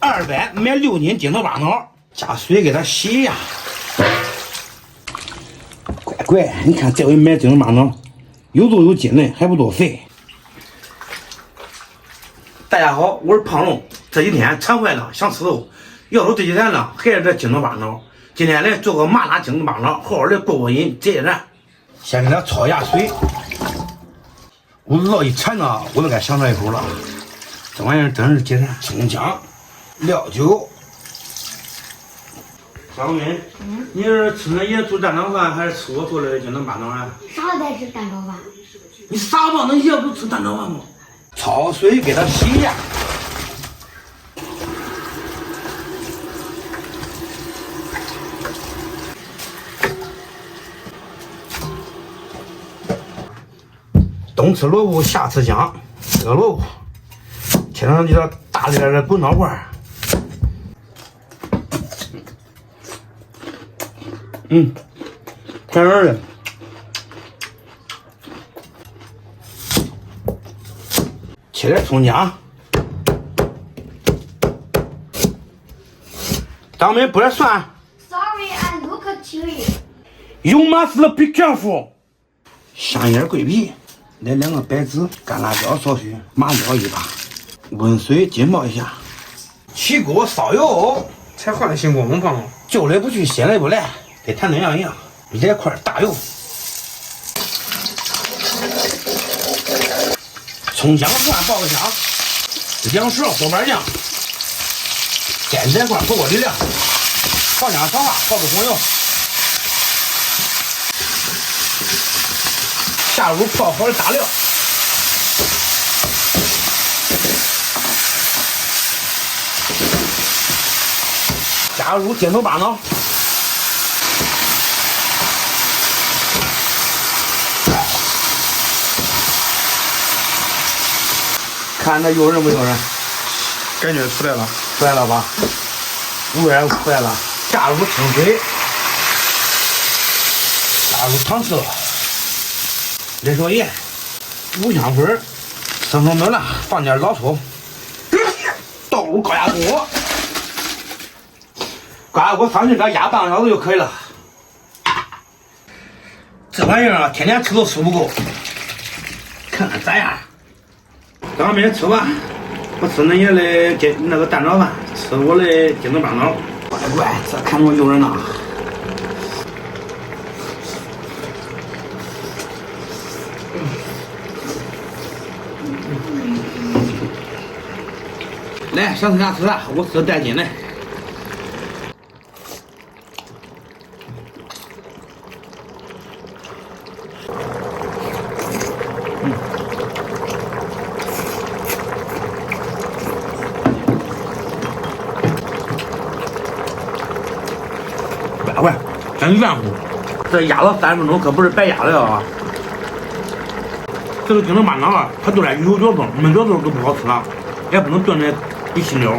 200买6斤筋头巴脑，加水给它洗呀。乖，你看这回买筋头巴脑，有肉有筋嫩，还不多肥。大家好，我是胖龙。这几天馋坏了，想吃肉，要说这几天呢，还是这筋头巴脑。今天来做个麻辣筋头巴脑，好好的过过瘾，解解馋。先给它焯一下水。我老一馋呢，我都该想这一口了。这玩意儿真是解馋。葱姜、料酒。小妹，你是吃恁爷做蛋炒饭，还是吃我做的筋头巴脑啊？啥才吃蛋炒饭？你傻吧？恁爷不吃蛋炒饭吗？焯水给它洗一下。冬吃萝卜夏吃姜，这个萝卜切成这个大粒的滚刀块。甜甜的。切点葱姜。咱们不得蒜。Sorry, I look at you. You must be careful。香叶、桂皮。来2个白芷，干辣椒少许，麻椒1把，温水浸泡一下。起锅烧油，才换的新锅猛胖，旧的不去，新的不来，跟谈对象一样。来块大油，葱姜蒜爆个香，2勺豆瓣酱，煎2块火锅底料，放姜少花，爆个红油。下入泡好的大料，加入筋头巴脑，看着诱人不诱人？感觉出来了，出来了吧？味儿出来了。加入清水，加入糖色。来勺盐、五香粉、生抽、苗辣，放点老抽，倒入高压锅，高压锅放进这压半个小时就可以了。这玩意儿啊，天天吃都吃不够，看看咋样。刚没吃完，我吃恁爷的那个蛋炒饭，吃我的筋头巴脑，乖，这看着诱人呐。来，想吃啥吃啥，我吃带筋的。乖，真圆乎。这压了3分钟，可不是白压的啊。这个筋头巴脑啊，它炖点有嚼头，没嚼头就不好吃了，也不能炖的一稀溜。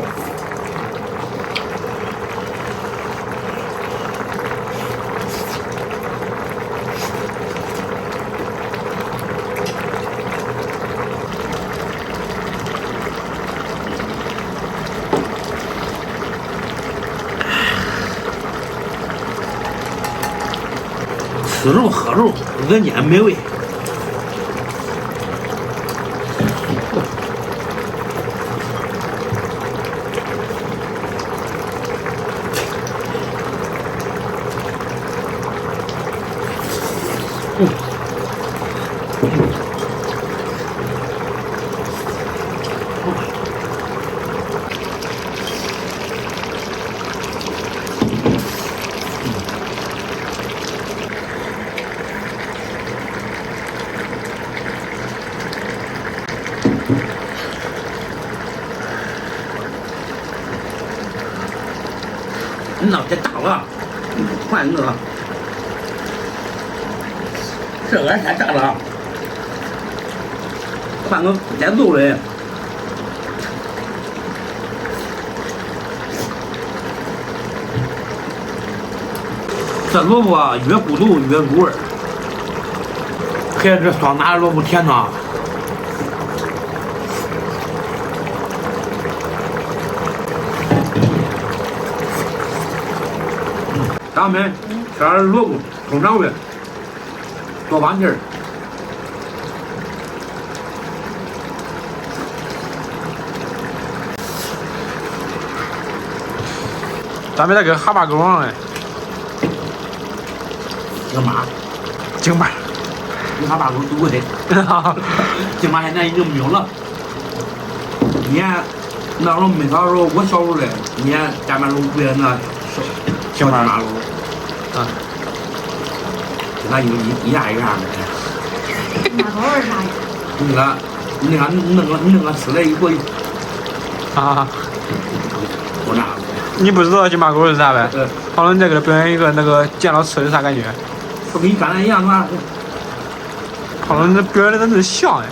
吃肉喝肉，人间美味。那太大了，换一个。这个太大了，换个带肉的。这萝卜啊，越咕嘟越入味儿。看这酸辣的萝卜甜呐。咱们吃点萝卜，葱掌味，多放劲儿。咱们那个蛤蟆狗王嘞，干嘛？京巴。你蛤蟆狗多的，金马现在已经没有了。你看那时候没少时候，我小时候嘞，你看家门口围着那小金马狗，啊，跟他一样一样的。马狗是啥呀？那个吃了一回，啊，我那你不知道金马狗是啥呗？呃，好了，你再给他表演一个那个见到吃的啥感觉？不跟你刚才一样吗？好了，你表演的真是像哎。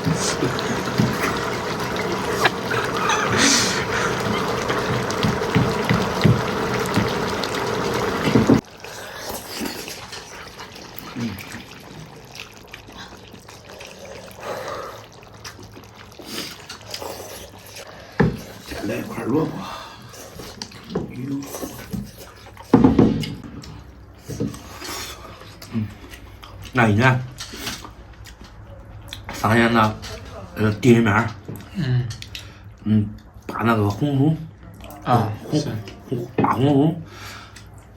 再来一块萝卜。那一年，上年呢，地里面，扒那个红薯，啊，是。扒红薯，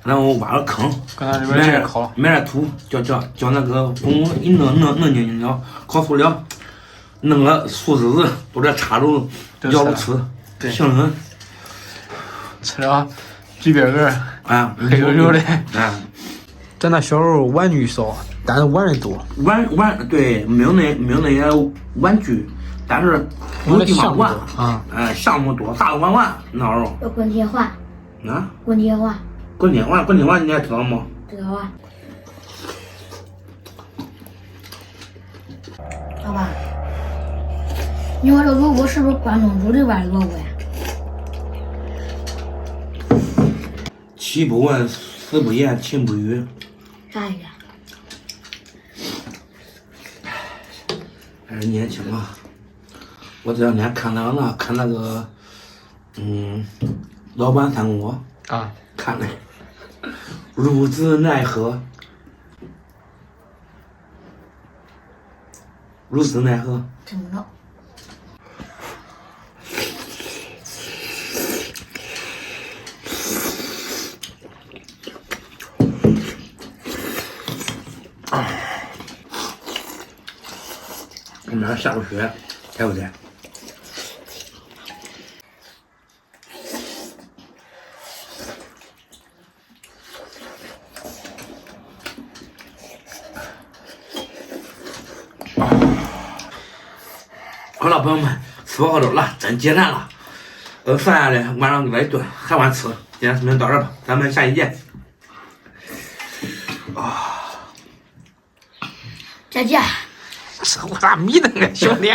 然后挖个坑，搁那里边先烤。买点土，叫那个红薯一弄进去了，烤熟了，弄个树枝子，都在插着咬着吃，对，香很。吃了嘴边根啊，黑溜溜的。啊，咱那小时候玩具少，但是玩的多。对，没有那些玩具，但是有地方玩啊。项目多，啥都玩那时候。有滚铁环。啊？滚铁环。滚铁环你还知道吗？知道啊。老爸，你说这萝卜是不是关东煮里边的萝卜呀？气不稳，食不言，情不语。啥意思？还是年轻啊！我这两天看那个，老版三国啊，看的，孺子奈何？孺子奈何？听不着。我们那下过雪，对不对？好了，朋友们，吃饱喝足了，真解馋了。剩下的晚上给他一顿，还晚吃。今天视频到这儿吧，咱们下期见。再见。这我咋迷瞪个兄弟？